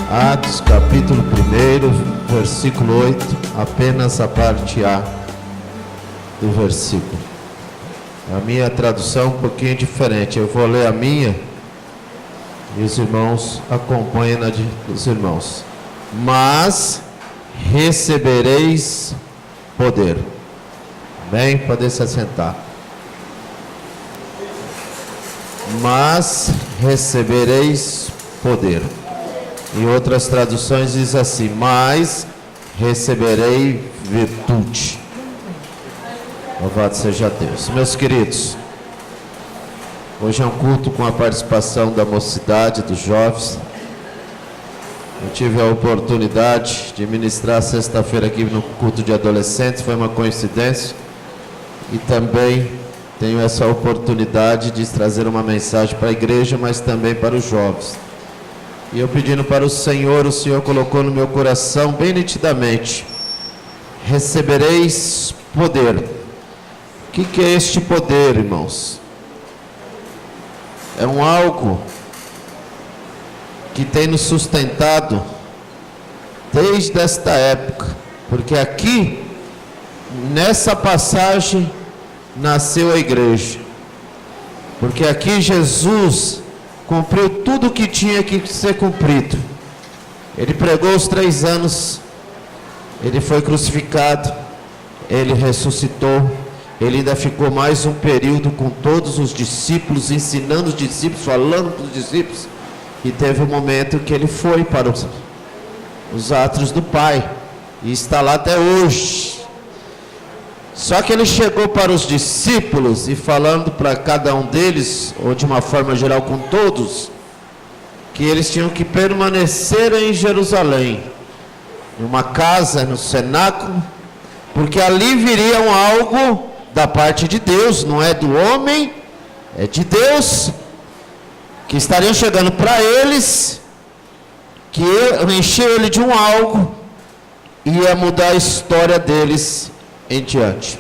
Atos capítulo 1, versículo 8, apenas a parte A do versículo. A minha tradução é um pouquinho diferente. Eu vou ler a minha e os irmãos acompanham a dos irmãos. Mas recebereis poder. Bem, podem se assentar. Mas recebereis poder. Em outras traduções diz assim: mas receberei virtude. Louvado seja Deus. Meus queridos, hoje é um culto com a participação da mocidade, dos jovens. Eu tive a oportunidade de ministrar sexta-feira aqui no culto de adolescentes, foi uma coincidência. E também tenho essa oportunidade de trazer uma mensagem para a igreja, mas também para os jovens. E eu pedindo para o Senhor colocou no meu coração bem nitidamente: recebereis poder. O que é este poder, irmãos? É um algo que tem nos sustentado desde esta época, porque aqui, nessa passagem, nasceu a igreja, porque aqui Jesus cumpriu tudo o que tinha que ser cumprido. Ele pregou os 3 anos, ele foi crucificado, ele ressuscitou, ele ainda ficou mais um período com todos os discípulos, ensinando os discípulos, falando para os discípulos, e teve um momento que ele foi para os átrios do Pai, e está lá até hoje. Só que ele chegou para os discípulos e falando para cada um deles, ou de uma forma geral com todos, que eles tinham que permanecer em Jerusalém, em uma casa, no cenáculo, porque ali viriam algo da parte de Deus, não é do homem, é de Deus, que estariam chegando para eles, que encheu ele de um algo, e ia mudar a história deles em diante.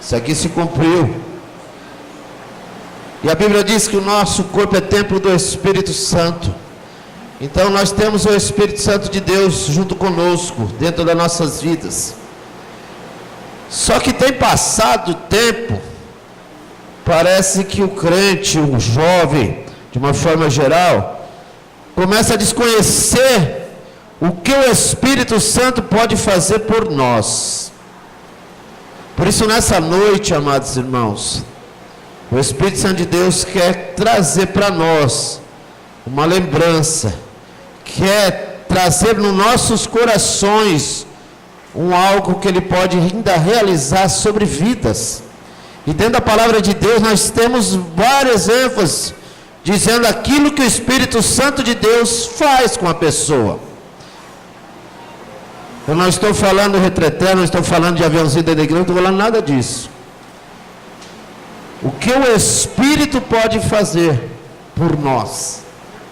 Isso aqui se cumpriu. E a Bíblia diz que o nosso corpo é templo do Espírito Santo. Então nós temos o Espírito Santo de Deus junto conosco, dentro das nossas vidas. Só que tem passado o tempo, parece que o crente, o jovem, de uma forma geral, começa a desconhecer o que o Espírito Santo pode fazer por nós. Por isso, nessa noite, amados irmãos, o Espírito Santo de Deus quer trazer para nós uma lembrança, quer trazer nos nossos corações algo que Ele pode ainda realizar sobre vidas. E dentro da palavra de Deus nós temos várias ênfases, dizendo aquilo que o Espírito Santo de Deus faz com a pessoa. Eu não estou falando de retreté, não estou falando de aviãozinho da igreja, não estou falando nada disso. O que o Espírito pode fazer por nós,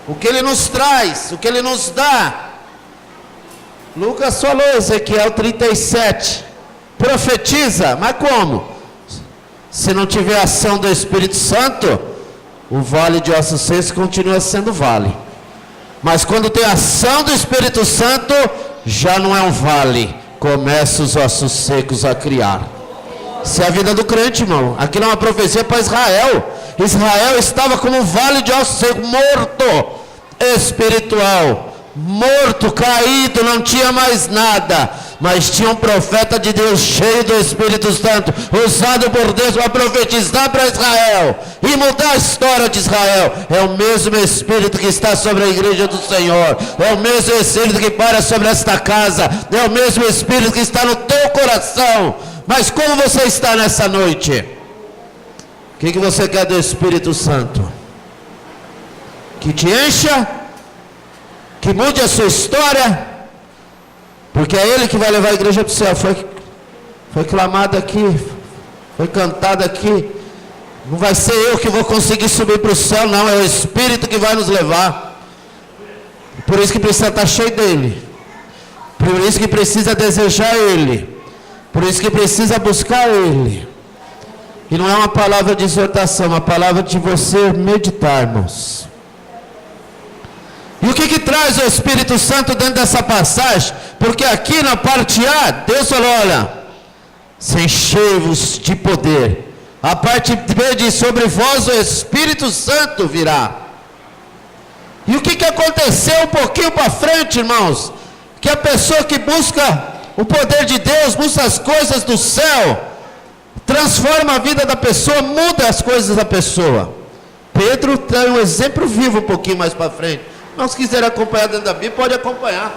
o que Ele nos traz, o que Ele nos dá. Lucas falou, Ezequiel 37, profetiza, mas como? Se não tiver ação do Espírito Santo, o vale de ossos secos continua sendo vale. Mas quando tem ação do Espírito Santo, já não é um vale, começa os ossos secos a criar. Isso é a vida do crente, irmão. Aquilo é uma profecia para Israel. Israel estava como um vale de ossos secos, morto, espiritual, morto, caído, não tinha mais nada, mas tinha um profeta de Deus cheio do Espírito Santo, usado por Deus para profetizar para Israel e mudar a história de Israel. É o mesmo Espírito que está sobre a igreja do Senhor, é o mesmo Espírito que para sobre esta casa, é o mesmo Espírito que está no teu coração. Mas como você está nessa noite? O que você quer do Espírito Santo? Que te encha, que mude a sua história, porque é Ele que vai levar a igreja para o céu. Foi clamado aqui, foi cantado aqui. Não vai ser eu que vou conseguir subir para o céu, não, é o Espírito que vai nos levar. Por isso que precisa estar cheio dEle, por isso que precisa desejar Ele, por isso que precisa buscar Ele. E não é uma palavra de exortação, é uma palavra de você meditar, irmãos. E o que que traz o Espírito Santo dentro dessa passagem? Porque aqui na parte A, Deus falou, olha, se enchei-vos de poder. A parte B diz, sobre vós o Espírito Santo virá. E o que aconteceu um pouquinho para frente, irmãos? Que a pessoa que busca o poder de Deus, busca as coisas do céu, transforma a vida da pessoa, muda as coisas da pessoa. Pedro tem um exemplo vivo um pouquinho mais para frente. Mas se quiser acompanhar dentro da Bíblia, pode acompanhar.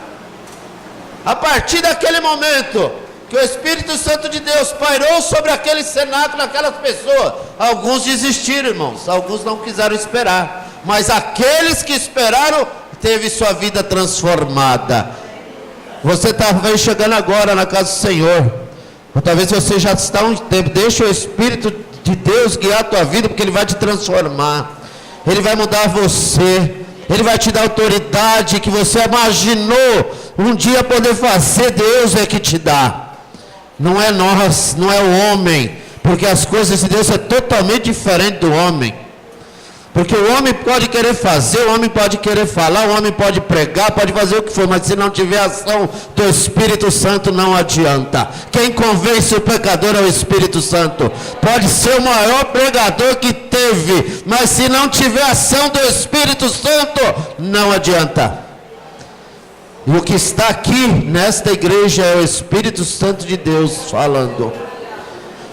A partir daquele momento que o Espírito Santo de Deus pairou sobre aquele cenáculo, aquelas pessoas, alguns desistiram, irmãos, alguns não quiseram esperar, mas aqueles que esperaram, teve sua vida transformada. Você está chegando agora na casa do Senhor, ou talvez você já está há um tempo. Deixa o Espírito de Deus guiar a tua vida, porque Ele vai te transformar, Ele vai mudar você, Ele vai te dar autoridade que você imaginou um dia poder fazer. Deus é que te dá, não é nós, não é o homem, porque as coisas de Deus é totalmente diferente do homem. Porque o homem pode querer fazer, o homem pode querer falar, o homem pode pregar, pode fazer o que for, mas se não tiver ação do Espírito Santo, não adianta. Quem convence o pecador é o Espírito Santo. Pode ser o maior pregador que teve, mas se não tiver ação do Espírito Santo, não adianta. E o que está aqui nesta igreja é o Espírito Santo de Deus falando.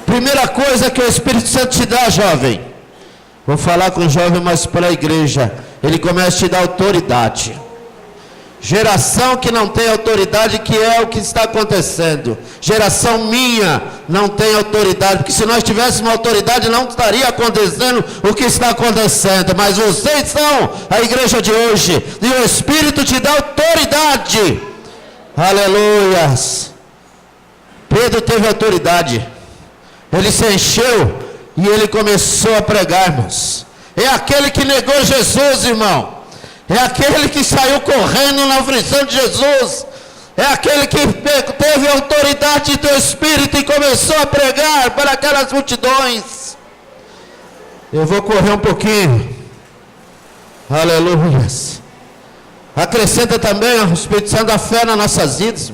Primeira coisa que o Espírito Santo te dá, jovem. Vou falar com o jovem, mas para a igreja. Ele começa a te dar autoridade. Geração que não tem autoridade, que é o que está acontecendo. Geração minha não tem autoridade, porque se nós tivéssemos autoridade, não estaria acontecendo o que está acontecendo. Mas vocês são a igreja de hoje, e o Espírito te dá autoridade. Aleluias. Pedro teve autoridade. Ele se encheu e ele começou a pregar, irmãos. É aquele que negou Jesus, irmão. É aquele que saiu correndo na aflição de Jesus. É aquele que teve a autoridade do Espírito e começou a pregar para aquelas multidões. Eu vou correr um pouquinho. Aleluias. Acrescenta também o Espírito Santo da fé nas nossas vidas.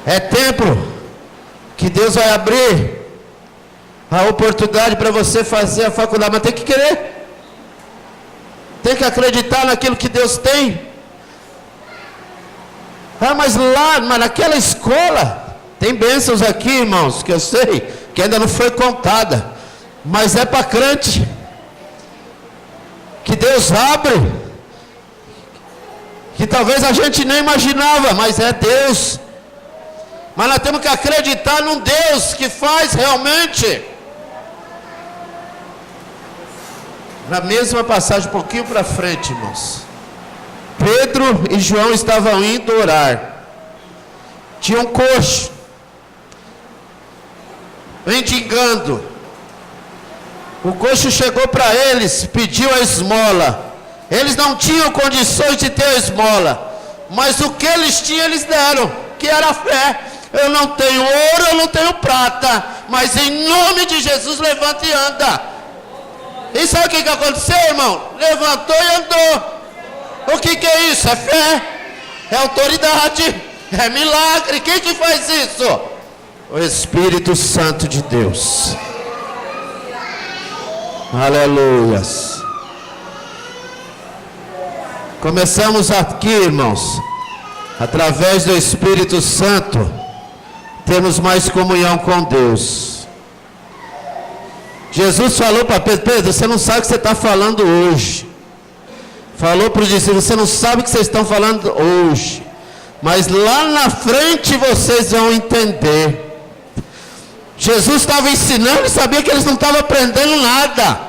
É tempo que Deus vai abrir a oportunidade para você fazer a faculdade, mas tem que querer. Tem que acreditar naquilo que Deus tem. Mas naquela escola, tem bênçãos aqui, irmãos, que eu sei, que ainda não foi contada, mas é para crente, que Deus abre, que talvez a gente nem imaginava, mas é Deus. Mas nós temos que acreditar num Deus que faz realmente. Na mesma passagem, um pouquinho para frente, irmãos, Pedro e João estavam indo orar. Tinha um coxo mendigando. O coxo chegou para eles, pediu a esmola. Eles não tinham condições de ter a esmola, mas o que eles tinham, eles deram, que era a fé. Eu não tenho ouro, eu não tenho prata, mas em nome de Jesus, levanta e anda. E sabe o que aconteceu, irmão? Levantou e andou. O que é isso? É fé, é autoridade, é milagre. Quem que faz isso? O Espírito Santo de Deus. Aleluias. Começamos aqui, irmãos, através do Espírito Santo, temos mais comunhão com Deus. Jesus falou para Pedro: Pedro, você não sabe o que você está falando hoje. Falou para os discípulos: você não sabe o que vocês estão falando hoje, mas lá na frente vocês vão entender. Jesus estava ensinando e sabia que eles não estavam aprendendo nada.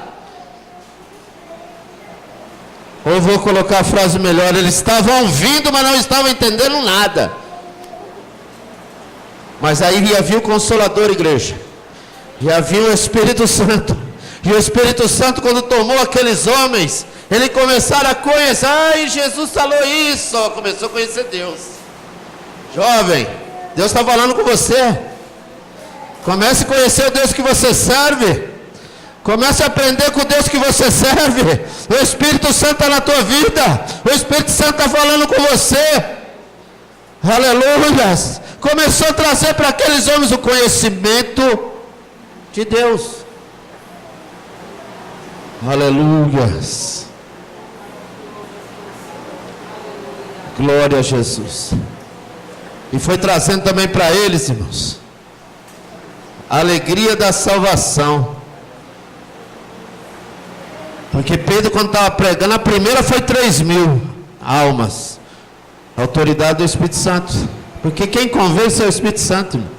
Ou vou colocar a frase melhor: eles estavam ouvindo, mas não estavam entendendo nada. Mas aí ia vir o Consolador, igreja. Já viu o Espírito Santo. E o Espírito Santo, quando tomou aqueles homens, eles começaram a conhecer. Ai, Jesus falou isso. Começou a conhecer Deus. Jovem, Deus está falando com você. Comece a conhecer o Deus que você serve. Comece a aprender com o Deus que você serve. O Espírito Santo está na tua vida. O Espírito Santo está falando com você. Aleluia. Começou a trazer para aqueles homens o conhecimento de Deus. Aleluia. Glória a Jesus. E foi trazendo também para eles, irmãos, a alegria da salvação. Porque Pedro, quando estava pregando, a primeira foi 3.000 almas. A autoridade do Espírito Santo. Porque quem convence é o Espírito Santo, irmão.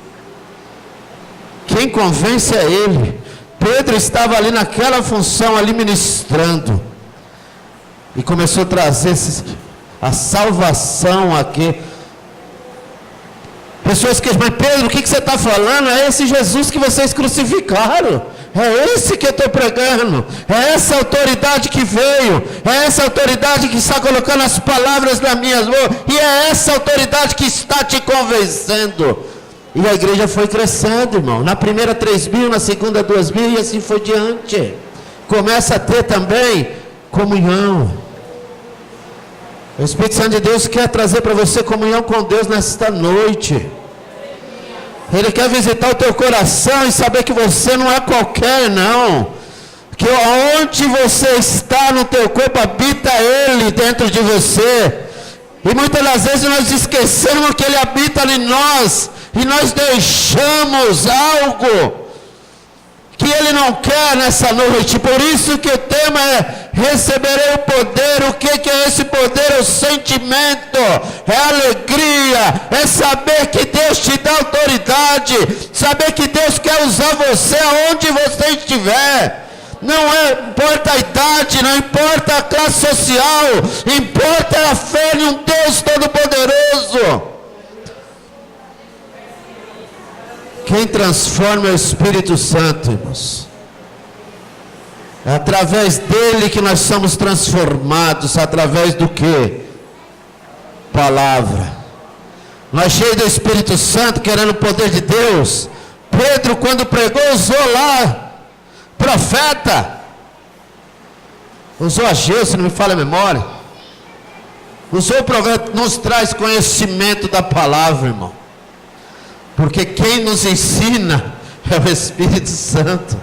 Quem convence é Ele. Pedro estava ali naquela função, ali ministrando. E começou a trazer a salvação aqui. Pessoas que dizem, mas Pedro, o que você está falando? É esse Jesus que vocês crucificaram. É esse que eu estou pregando. É essa autoridade que veio. É essa autoridade que está colocando as palavras nas minhas mãos. E é essa autoridade que está te convencendo. E a igreja foi crescendo, irmão. Na primeira 3.000, na segunda 2.000 e assim foi diante. Começa a ter também comunhão. O Espírito Santo de Deus quer trazer para você comunhão com Deus nesta noite. Ele quer visitar o teu coração e saber que você não é qualquer, não. Que onde você está no teu corpo, habita Ele dentro de você. E muitas das vezes nós esquecemos que Ele habita em nós. E nós deixamos algo que Ele não quer nessa noite. Por isso que o tema é: receberei o poder. O que é esse poder? É o sentimento, é a alegria, é saber que Deus te dá autoridade, saber que Deus quer usar você aonde você estiver. Não importa a idade, não importa a classe social, importa a fé em um Deus Todo-Poderoso. Quem transforma é o Espírito Santo, irmãos. É através dele que nós somos transformados. Através do que? Palavra. Nós cheios do Espírito Santo, querendo o poder de Deus. Pedro, quando pregou, usou lá profeta. Usou Ageu, se não me falha a memória. Usou o profeta. Nos traz conhecimento da palavra, irmão. Porque quem nos ensina é o Espírito Santo.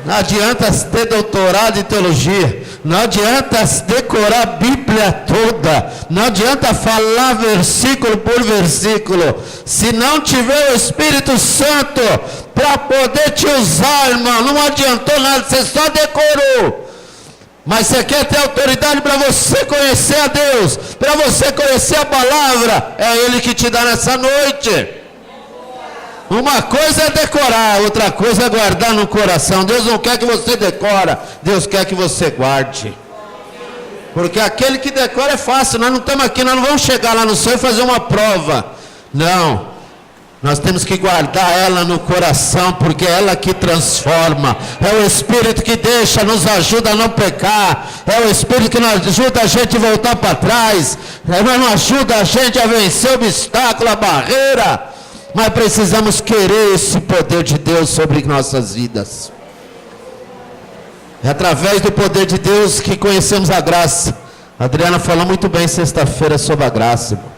Não adianta ter doutorado em teologia. Não adianta decorar a Bíblia toda. Não adianta falar versículo por versículo. Se não tiver o Espírito Santo para poder te usar, irmão, não adiantou nada. Você só decorou. Mas você quer ter autoridade para você conhecer a Deus, para você conhecer a palavra. É Ele que te dá nessa noite. Uma coisa é decorar, outra coisa é guardar no coração. Deus não quer que você decora, Deus quer que você guarde. Porque aquele que decora é fácil. Nós não estamos aqui, nós não vamos chegar lá no céu e fazer uma prova. Não, nós temos que guardar ela no coração, porque é ela que transforma. É o Espírito que deixa, nos ajuda a não pecar. É o Espírito que nos ajuda a gente a voltar para trás. Não ajuda a gente a vencer o obstáculo, a barreira. Mas precisamos querer esse poder de Deus sobre nossas vidas. É através do poder de Deus que conhecemos a graça. A Adriana falou muito bem sexta-feira sobre a graça, irmãos.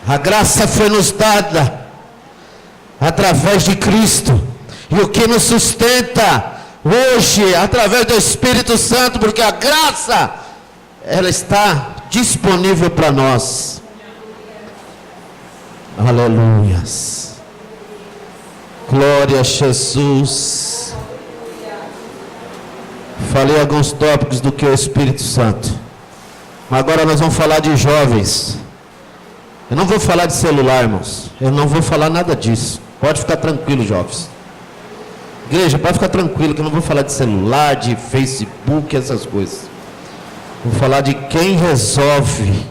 A graça foi nos dada através de Cristo. E o que nos sustenta hoje, através do Espírito Santo, porque a graça, ela está disponível para nós. Aleluias. Glória a Jesus. Falei alguns tópicos do que é o Espírito Santo. Mas agora nós vamos falar de jovens. Eu não vou falar de celular, irmãos. Eu não vou falar nada disso. Pode ficar tranquilo, jovens. Igreja, pode ficar tranquilo que eu não vou falar de celular, de Facebook, essas coisas. Vou falar de quem resolve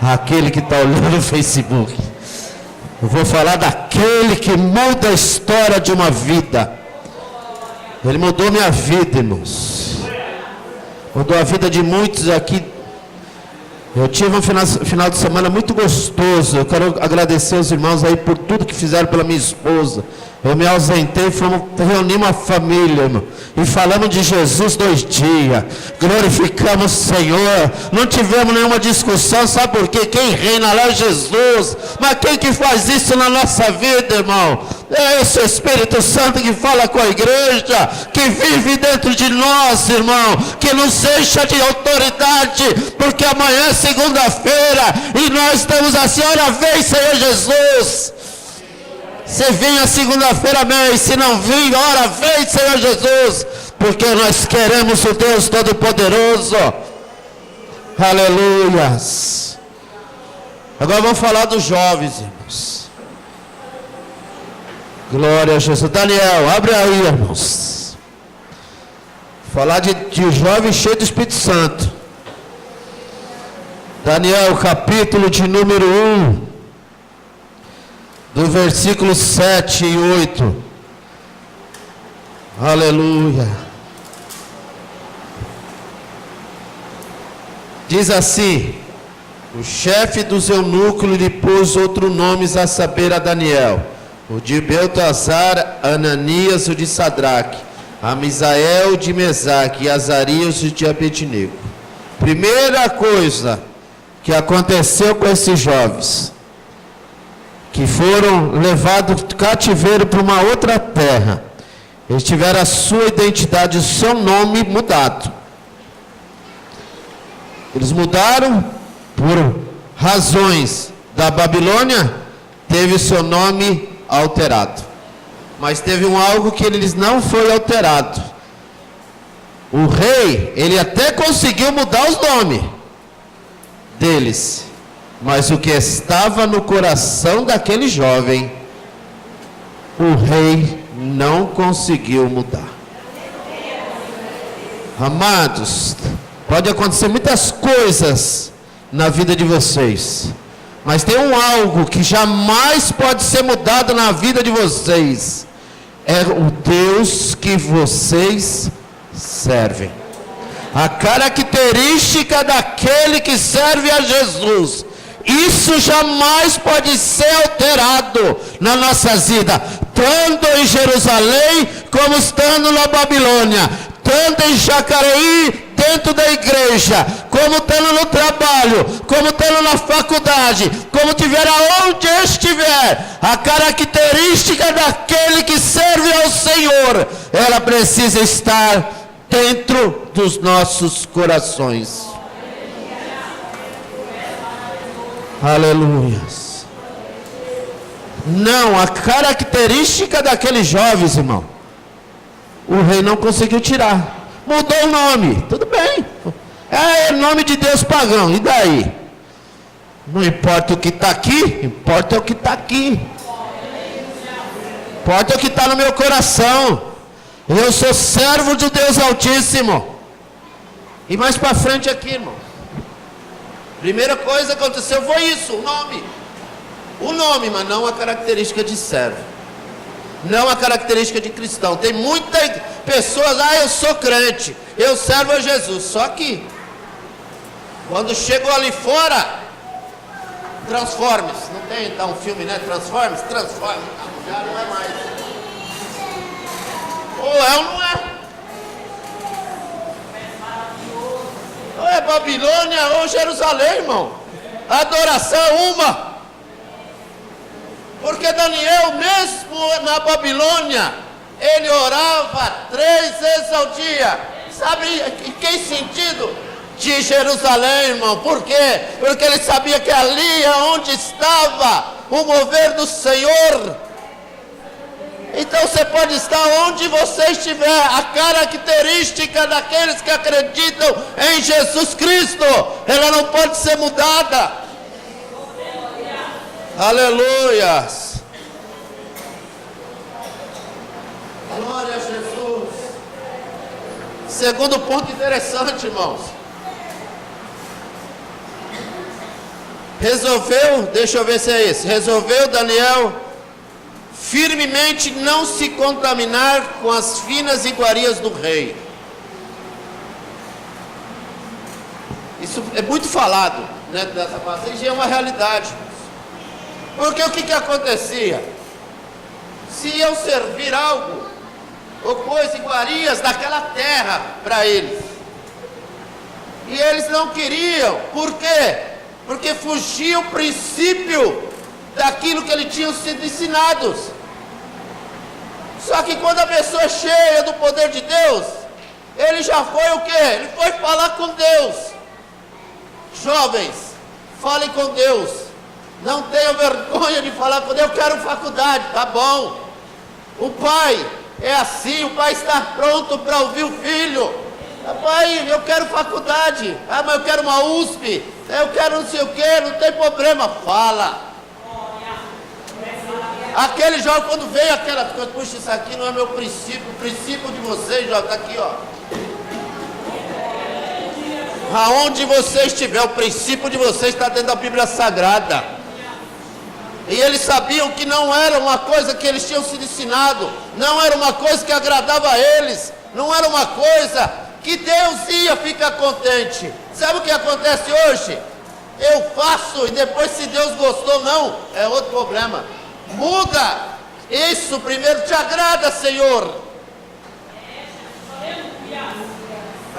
aquele que está olhando o Facebook. Eu vou falar daquele que muda a história de uma vida. Ele mudou minha vida, irmãos. Mudou a vida de muitos aqui. Eu tive um final de semana muito gostoso. Eu quero agradecer aos irmãos aí por tudo que fizeram pela minha esposa. Eu me ausentei, reunimos a família, irmão, e falamos de Jesus 2 dias, glorificamos o Senhor, não tivemos nenhuma discussão, sabe por quê? Quem reina lá é Jesus, mas quem que faz isso na nossa vida, irmão? É esse Espírito Santo que fala com a igreja, que vive dentro de nós, irmão, que nos enche de autoridade, porque amanhã é segunda-feira, e nós estamos assim, ora vem Senhor Jesus. Se vem a segunda-feira, amém. Se não vir, ora vem Senhor Jesus, porque nós queremos o Deus Todo-Poderoso. Aleluias. Agora vamos falar dos jovens, irmãos. Glória a Jesus. Daniel, abre aí, irmãos. Falar de jovem cheio do Espírito Santo. Daniel, capítulo de número 1. Do versículo 7 e 8. Aleluia. Diz assim: o chefe dos eunucos lhe pôs outros nomes, a saber, a Daniel, o de Beltesazar, Ananias, o de Sadraque, a Misael, de Mesaque, e Azarias, o de Abednego. Primeira coisa que aconteceu com esses jovens, que foram levados cativeiro para uma outra terra, eles tiveram a sua identidade, o seu nome mudado. Eles mudaram por razões da Babilônia, teve o seu nome alterado. Mas teve algo que eles não foi alterado. O rei, ele até conseguiu mudar os nomes deles, mas o que estava no coração daquele jovem, o rei não conseguiu mudar. Amados, pode acontecer muitas coisas na vida de vocês, mas tem algo que jamais pode ser mudado na vida de vocês. É o Deus que vocês servem. A característica daquele que serve a Jesus, isso jamais pode ser alterado na nossa vida, tanto em Jerusalém como estando na Babilônia, tanto em Jacareí, dentro da igreja, como estando no trabalho, como estando na faculdade, como estiver aonde estiver. A característica daquele que serve ao Senhor, ela precisa estar dentro dos nossos corações. Aleluia. Não, a característica daqueles jovens, irmão, o rei não conseguiu tirar. Mudou o nome, tudo bem. É nome de Deus pagão, e daí? Não importa o que está aqui, importa o que está aqui. Importa o que está no meu coração. Eu sou servo de Deus Altíssimo. E mais para frente aqui, irmão. Primeira coisa que aconteceu foi isso, o nome. O nome, mas não a característica de servo. Não a característica de cristão. Tem muitas pessoas, eu sou crente, eu servo a Jesus. Só que, quando chegou ali fora, Transformers. Não tem então um filme, né? Transformers? Transformers. Já não é mais. Ou é ou não é? Ou é Babilônia ou Jerusalém, irmão. A adoração é uma. Porque Daniel, mesmo na Babilônia, ele orava 3 vezes ao dia. Sabe em que sentido? De Jerusalém, irmão. Por quê? Porque ele sabia que ali é onde estava o mover do Senhor. Então você pode estar onde você estiver. A característica daqueles que acreditam em Jesus Cristo, ela não pode ser mudada. Aleluia. Glória a Jesus. Segundo ponto interessante, irmãos. Deixa eu ver se é esse. Resolveu Daniel firmemente não se contaminar com as finas iguarias do rei. Isso é muito falado, né, dessa passagem, é uma realidade. Porque o que acontecia? se iam servir algo, ou coisas iguarias daquela terra para eles. E eles não queriam. Por quê? Porque fugia o princípio daquilo que eles tinham sido ensinados. Só que quando a pessoa é cheia do poder de Deus, ele já foi o quê? Ele foi falar com Deus. Jovens, falem com Deus. Não tenham vergonha de falar com Deus. Eu quero faculdade, tá bom. O pai é assim, o pai está pronto para ouvir o filho. Pai, eu quero faculdade. Ah, mas eu quero uma USP. Eu quero não sei o que, não tem problema. Fala. Aquele jovem, quando veio aquela coisa, puxa, isso aqui não é meu princípio. O princípio de vocês, jovem, está aqui, ó. Aonde você estiver, o princípio de vocês está dentro da Bíblia Sagrada. E eles sabiam que não era uma coisa que eles tinham sido ensinado, não era uma coisa que agradava a eles, não era uma coisa que Deus ia ficar contente. Sabe o que acontece hoje? Eu faço e depois, se Deus gostou ou não, é outro problema. Muda. Isso primeiro te agrada, Senhor.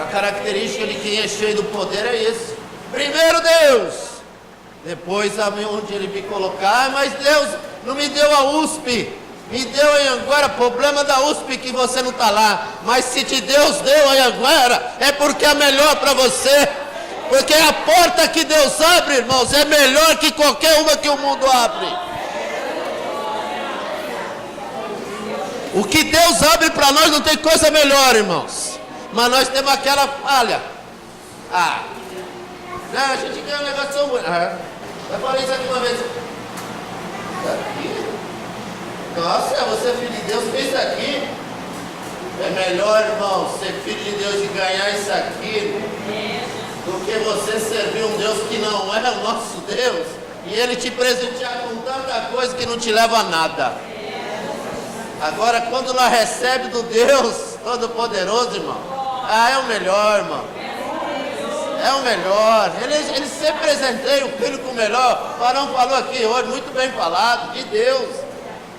A característica de quem é cheio do poder é isso. Primeiro Deus, depois onde Ele me colocar. Mas Deus não me deu a USP, me deu a Anhanguera. Problema da USP que você não está lá. Mas se Deus deu a Anhanguera, é porque é melhor para você. Porque a porta que Deus abre, irmãos, é melhor que qualquer uma que o mundo abre. O que Deus abre para nós não tem coisa melhor, irmãos. Mas nós temos aquela falha. Não, a gente ganha um negócio tão bueno. Eu falei isso aqui uma vez. Nossa, você é filho de Deus, fez isso aqui. É melhor, irmão, ser filho de Deus e ganhar isso aqui do que você servir um Deus que não é o nosso Deus e Ele te presentear com tanta coisa que não te leva a nada. Agora, quando nós recebemos do Deus Todo-Poderoso, irmão, é o melhor, irmão. É o melhor. Ele sempre presenteia o filho com o melhor. O Barão falou aqui hoje, muito bem falado, de Deus.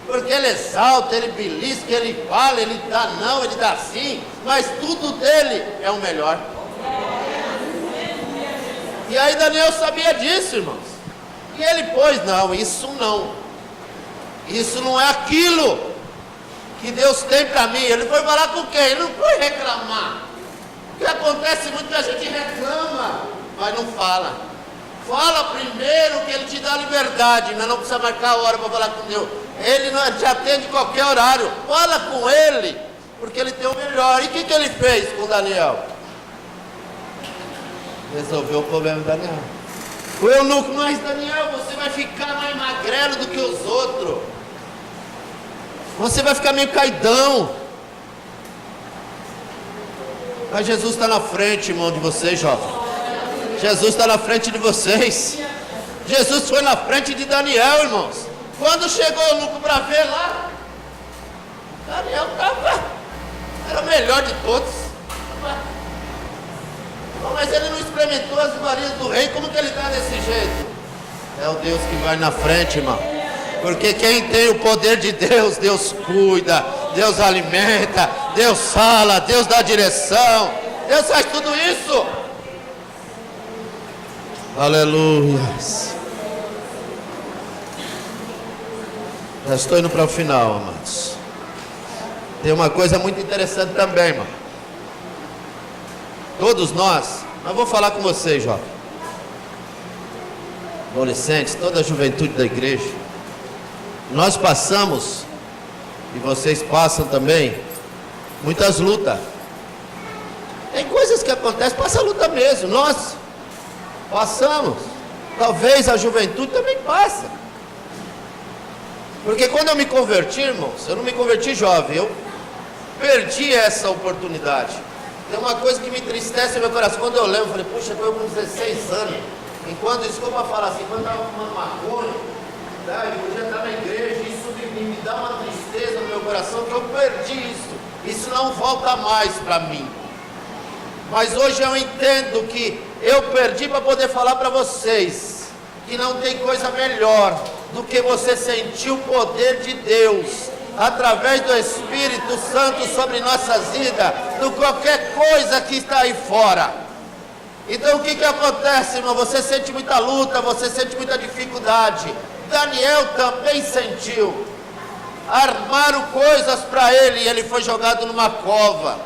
Porque Ele exalta, Ele belisca, Ele fala, Ele dá não, Ele dá sim. Mas tudo dele é o melhor. E aí Daniel sabia disso, irmãos. E ele pôs, não, isso não. Isso não é aquilo que Deus tem para mim. Ele foi falar com quem? Ele não foi reclamar. O que acontece, muita gente reclama, mas não fala. Fala primeiro que Ele te dá liberdade, mas não precisa marcar a hora para falar com Deus. Ele não te atende qualquer horário. Fala com Ele, porque Ele tem o melhor. E o que Ele fez com Daniel? Resolveu o problema de Daniel. O eunuco, mas Daniel, você vai ficar mais magrelo do que os outros. Você vai ficar meio caidão. Mas Jesus está na frente, irmão, de vocês, jovem. Jesus está na frente de vocês. Jesus foi na frente de Daniel, irmãos. Quando chegou o eunuco para ver lá, Daniel era o melhor de todos. Mas ele não experimentou as iguarias do rei. Como que ele está desse jeito? É o Deus que vai na frente, irmão. Porque quem tem o poder de Deus, Deus cuida, Deus alimenta, Deus fala, Deus dá direção, Deus faz tudo isso. Aleluia. Já estou indo para o final, amados. Tem uma coisa muito interessante também, irmão. Todos nós, mas vou falar com vocês, jovem, adolescentes, toda a juventude da igreja. Nós passamos, e vocês passam também, muitas lutas. Tem coisas que acontecem, passa luta mesmo. Nós passamos. Talvez a juventude também passa. Porque quando eu me converti, irmãos, eu não me converti jovem, eu perdi essa oportunidade. Tem uma coisa que me entristece no meu coração. Quando eu lembro, eu falei, puxa, eu com 16 anos, enquanto, desculpa falar assim, quando eu estava fumando maconha, tá, eu podia estar na igreja, isso me dá uma tristeza no meu coração, que eu perdi isso. Isso não volta mais para mim. Mas hoje eu entendo que eu perdi para poder falar para vocês que não tem coisa melhor do que você sentir o poder de Deus através do Espírito Santo sobre nossas vidas, do qualquer coisa que está aí fora. Então o que acontece, irmão? Você sente muita luta, você sente muita dificuldade. Daniel também sentiu. Armaram coisas para ele e ele foi jogado numa cova.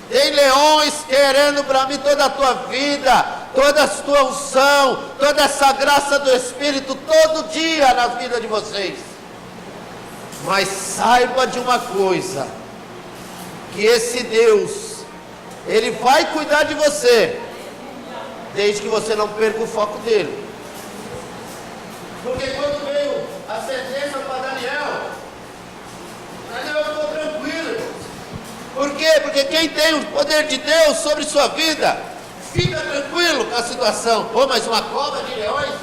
Tem leões querendo para mim toda a tua vida, toda a tua unção, toda essa graça do Espírito todo dia na vida de vocês. Mas saiba de uma coisa, que esse Deus, Ele vai cuidar de você, desde que você não perca o foco dele. Porque quando veio a sentença para Daniel ficou tranquilo. Por quê? Porque quem tem o poder de Deus sobre sua vida, fica tranquilo com a situação. Pô, mas uma cova de leões?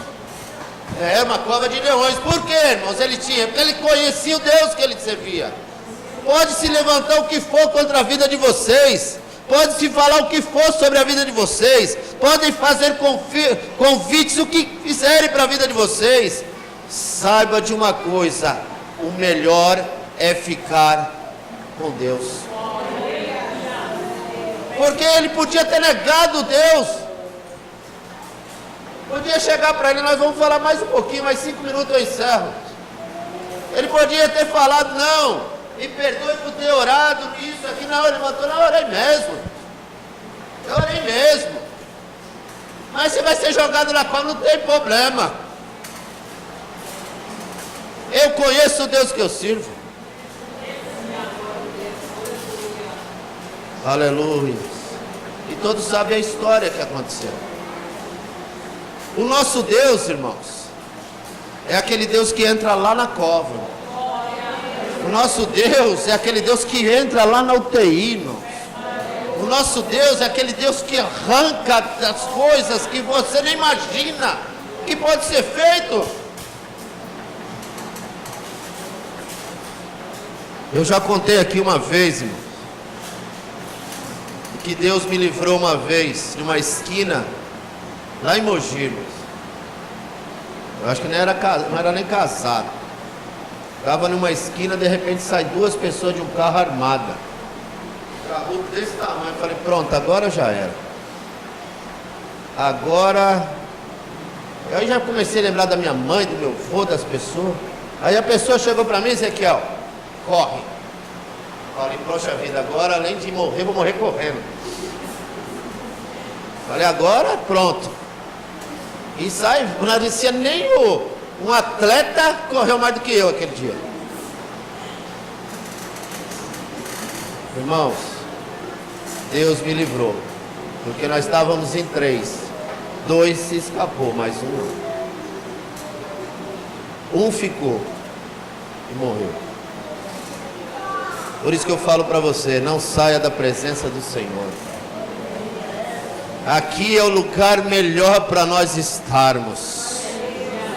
É, uma cova de leões. Por quê, irmãos? Porque ele conhecia o Deus que ele servia. Pode se levantar o que for contra a vida de vocês, pode se falar o que for sobre a vida de vocês, podem fazer convites, o que fizerem para a vida de vocês. Saiba de uma coisa: o melhor é ficar com Deus. Porque ele podia ter negado Deus, podia chegar para ele: nós vamos falar mais um pouquinho, mais 5 minutos eu encerro. Ele podia ter falado: não, me perdoe por ter orado nisso aqui. Não, ele levantou: não, eu orei mesmo, eu orei mesmo. Mas você vai ser jogado na cova, não tem problema. Eu conheço o Deus que eu sirvo. Aleluia. E todos sabem a história que aconteceu. O nosso Deus, irmãos, é aquele Deus que entra lá na cova. O nosso Deus é aquele Deus que entra lá na UTI, irmãos. O nosso Deus é aquele Deus que arranca das coisas que você nem imagina que pode ser feito. Eu já contei aqui uma vez, irmão, que Deus me livrou uma vez de uma esquina lá em Mogi, irmãos. Eu acho que não era nem casado. Estava numa esquina, de repente sai 2 pessoas de um carro armada. Carro desse tamanho. Eu falei: pronto, agora já era. Agora. Aí já comecei a lembrar da minha mãe, do meu avô, das pessoas. Aí a pessoa chegou para mim: Ezequiel, corre. Falei: poxa vida, agora além de morrer, vou morrer correndo. Falei: agora pronto. E sai, não dizia nem um atleta correu mais do que eu aquele dia. Irmãos, Deus me livrou, porque nós estávamos em 3. 2 se escapou, mas um ficou e morreu. Por isso que eu falo para você: não saia da presença do Senhor. Aqui é o lugar melhor para nós estarmos.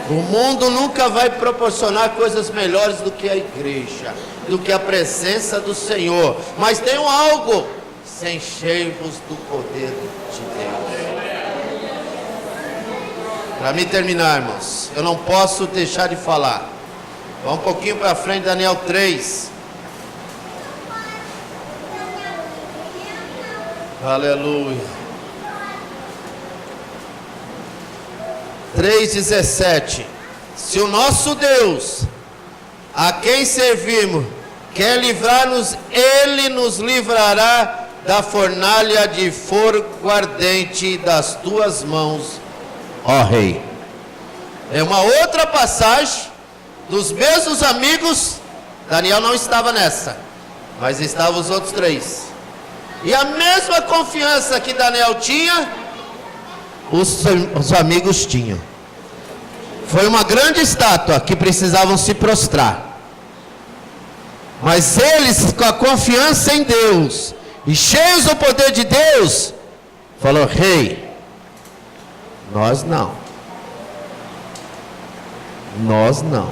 O mundo nunca vai proporcionar coisas melhores do que a igreja, do que a presença do Senhor. Mas tem algo: se enchei-vos do poder de Deus. Para mim terminar, irmãos, eu não posso deixar de falar. Vamos um pouquinho para frente, Daniel 3. Aleluia. 3:17. Se o nosso Deus, a quem servimos, quer livrar-nos, Ele nos livrará da fornalha de fogo ardente das tuas mãos, ó Rei. É uma outra passagem dos mesmos amigos. Daniel não estava nessa, mas estavam os outros 3. E a mesma confiança que Daniel tinha, os amigos tinham. Foi uma grande estátua que precisavam se prostrar. Mas eles, com a confiança em Deus e cheios do poder de Deus, falou: Rei, nós não. Nós não.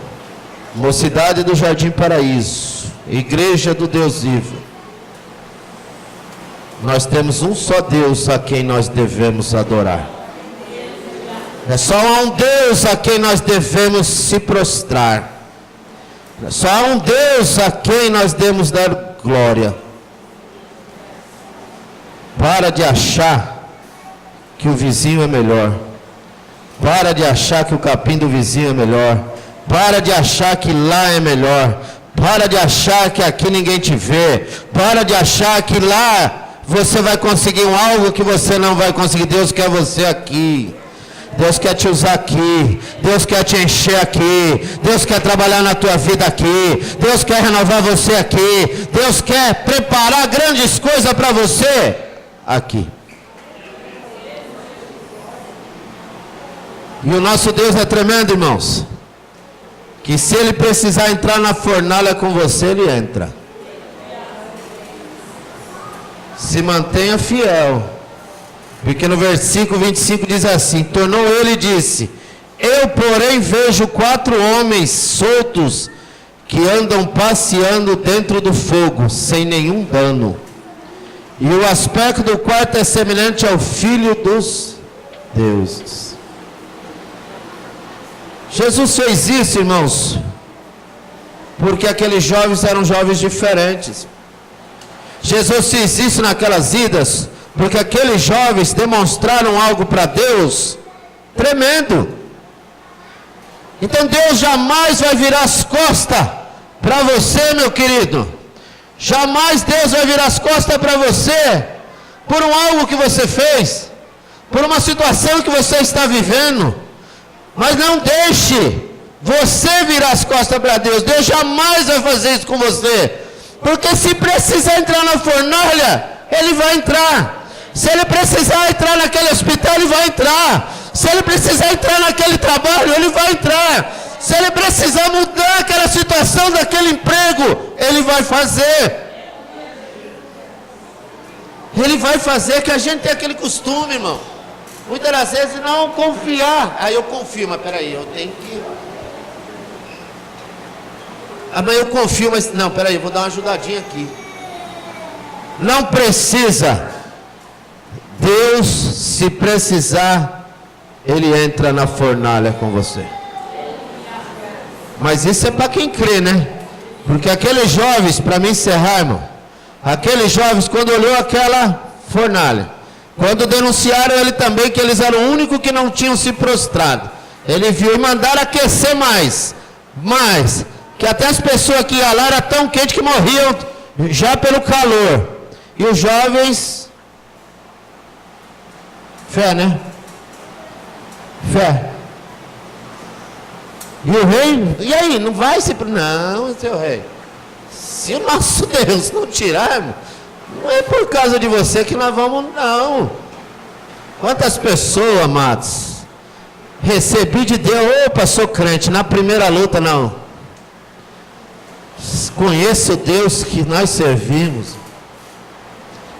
Mocidade do Jardim Paraíso, Igreja do Deus Vivo, nós temos um só Deus a quem nós devemos adorar. É só um Deus a quem nós devemos se prostrar. Só há um Deus a quem nós devemos dar glória. Para de achar que o vizinho é melhor. Para de achar que o capim do vizinho é melhor. Para de achar que lá é melhor. Para de achar que aqui ninguém te vê. Para de achar que lá você vai conseguir algo que você não vai conseguir. Deus quer você aqui. Deus quer te usar aqui. Deus quer te encher aqui. Deus quer trabalhar na tua vida aqui. Deus quer renovar você aqui. Deus quer preparar grandes coisas para você aqui. E o nosso Deus é tremendo, irmãos. Que se Ele precisar entrar na fornalha com você, Ele entra. Se mantenha fiel. Porque no versículo 25 diz assim: tornou ele e disse: eu, porém, vejo 4 homens soltos que andam passeando dentro do fogo, sem nenhum dano. E o aspecto do quarto é semelhante ao Filho dos deuses. Jesus fez isso, irmãos, porque aqueles jovens eram jovens diferentes. Jesus fez isso naquelas idas, porque aqueles jovens demonstraram algo para Deus tremendo. Então Deus jamais vai virar as costas para você, meu querido. Jamais Deus vai virar as costas para você por algo que você fez, por uma situação que você está vivendo. Mas não deixe você virar as costas para Deus. Deus jamais vai fazer isso com você. Porque se precisar entrar na fornalha, Ele vai entrar. Se Ele precisar entrar naquele hospital, Ele vai entrar. Se Ele precisar entrar naquele trabalho, Ele vai entrar. Se Ele precisar mudar aquela situação daquele emprego, Ele vai fazer. Ele vai fazer, que a gente tem aquele costume, irmão. Muitas das vezes não confiar. Aí eu confio, mas peraí, eu tenho que... mas eu confio, mas... não, peraí, eu vou dar uma ajudadinha aqui. Não precisa. Deus, se precisar, Ele entra na fornalha com você. Mas isso é para quem crê, né? Porque aqueles jovens, para me encerrar, irmão, aqueles jovens, quando olhou aquela fornalha, quando denunciaram ele também, que eles eram o único que não tinham se prostrado, ele viu e mandaram aquecer mais, que até as pessoas que iam lá era tão quente que morriam já pelo calor. E os jovens, fé, né? Fé. E o rei, e aí, não vai se... não, seu rei, se o nosso Deus não tirar, não é por causa de você que nós vamos, não. Quantas pessoas, amados, recebi de Deus, opa, sou crente, na primeira luta, não. Conheço o Deus que nós servimos.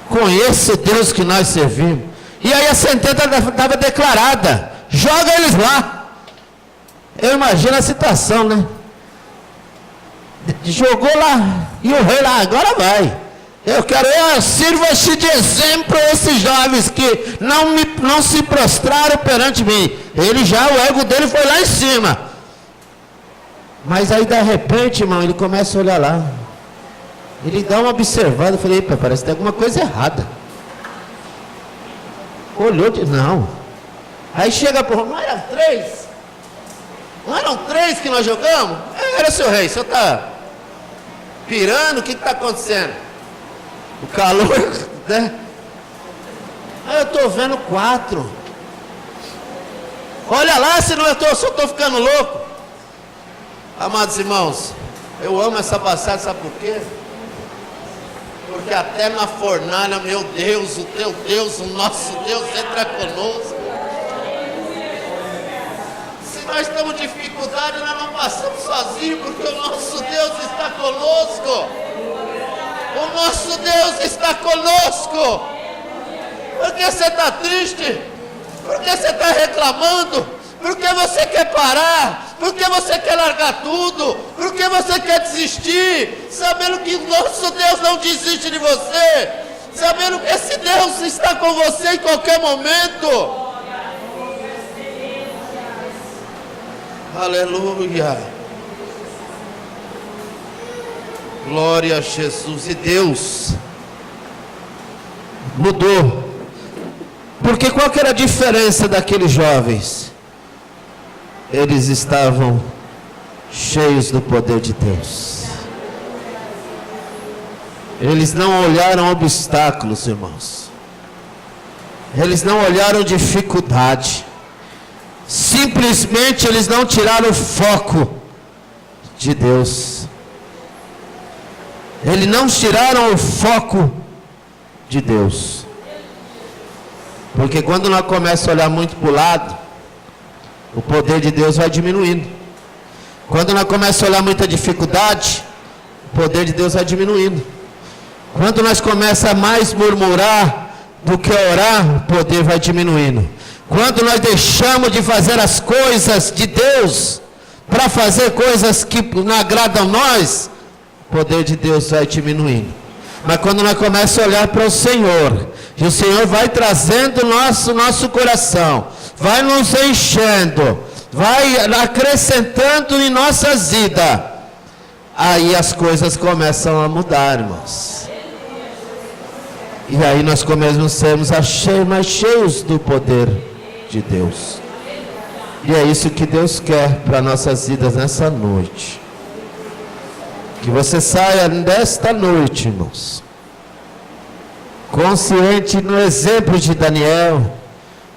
Conheço o Deus que nós servimos. E aí a sentença estava declarada, joga eles lá. Eu imagino a situação, né? Jogou lá, e o rei lá, agora vai. Sirva-se de exemplo a esses jovens que não se prostraram perante mim. Ele já, o ego dele foi lá em cima. Mas aí de repente, irmão, ele começa a olhar lá. Ele dá uma observada, eu falei, epa, parece que tem alguma coisa errada. Olhou de não. Aí chega por, não eram 3? Não eram 3 que nós jogamos? Era, seu rei, o senhor está pirando, o que está acontecendo? O calor, né? Aí eu estou vendo 4. Olha lá, senão eu estou ficando louco. Amados irmãos, eu amo essa passagem, sabe por quê? Porque até na fornalha, meu Deus, o teu Deus, o nosso Deus entra conosco. Se nós estamos em dificuldade, nós não passamos sozinhos, porque o nosso Deus está conosco. O nosso Deus está conosco. Por que você está triste? Por que você está reclamando? Por que você quer parar? Por que você quer largar tudo? Por que você quer desistir? Sabendo que o nosso Deus não desiste de você. Sabendo que esse Deus está com você em qualquer momento. Aleluia. Glória a Jesus. E Deus mudou. Porque qual que era a diferença daqueles jovens? Eles estavam cheios do poder de Deus. Eles não olharam obstáculos, irmãos. Eles não olharam dificuldade. Simplesmente eles não tiraram o foco de Deus. Eles não tiraram o foco de Deus. Porque quando nós começamos a olhar muito para o lado, o poder de Deus vai diminuindo. Quando nós começamos a olhar muita dificuldade, o poder de Deus vai diminuindo. Quando nós começamos a mais murmurar do que orar, o poder vai diminuindo. Quando nós deixamos de fazer as coisas de Deus, para fazer coisas que não agradam nós, o poder de Deus vai diminuindo. Mas quando nós começamos a olhar para o Senhor, e o Senhor vai trazendo nosso coração, vai nos enchendo, vai acrescentando em nossas vidas, aí as coisas começam a mudar, irmãos. E aí nós começamos a sermos mais cheios do poder de Deus. E é isso que Deus quer para nossas vidas nessa noite. Que você saia desta noite, irmãos, consciente no exemplo de Daniel,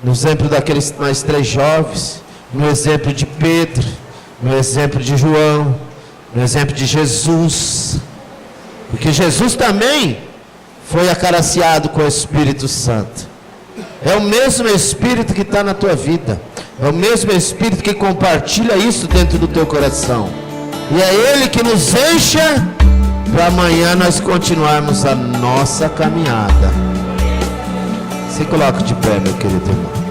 no exemplo daqueles mais 3 jovens, no exemplo de Pedro, no exemplo de João, no exemplo de Jesus. Porque Jesus também foi acariciado com o Espírito Santo. É o mesmo Espírito que está na tua vida. É o mesmo Espírito que compartilha isso dentro do teu coração. E é Ele que nos enche para amanhã nós continuarmos a nossa caminhada. Se coloque de pé, meu querido irmão.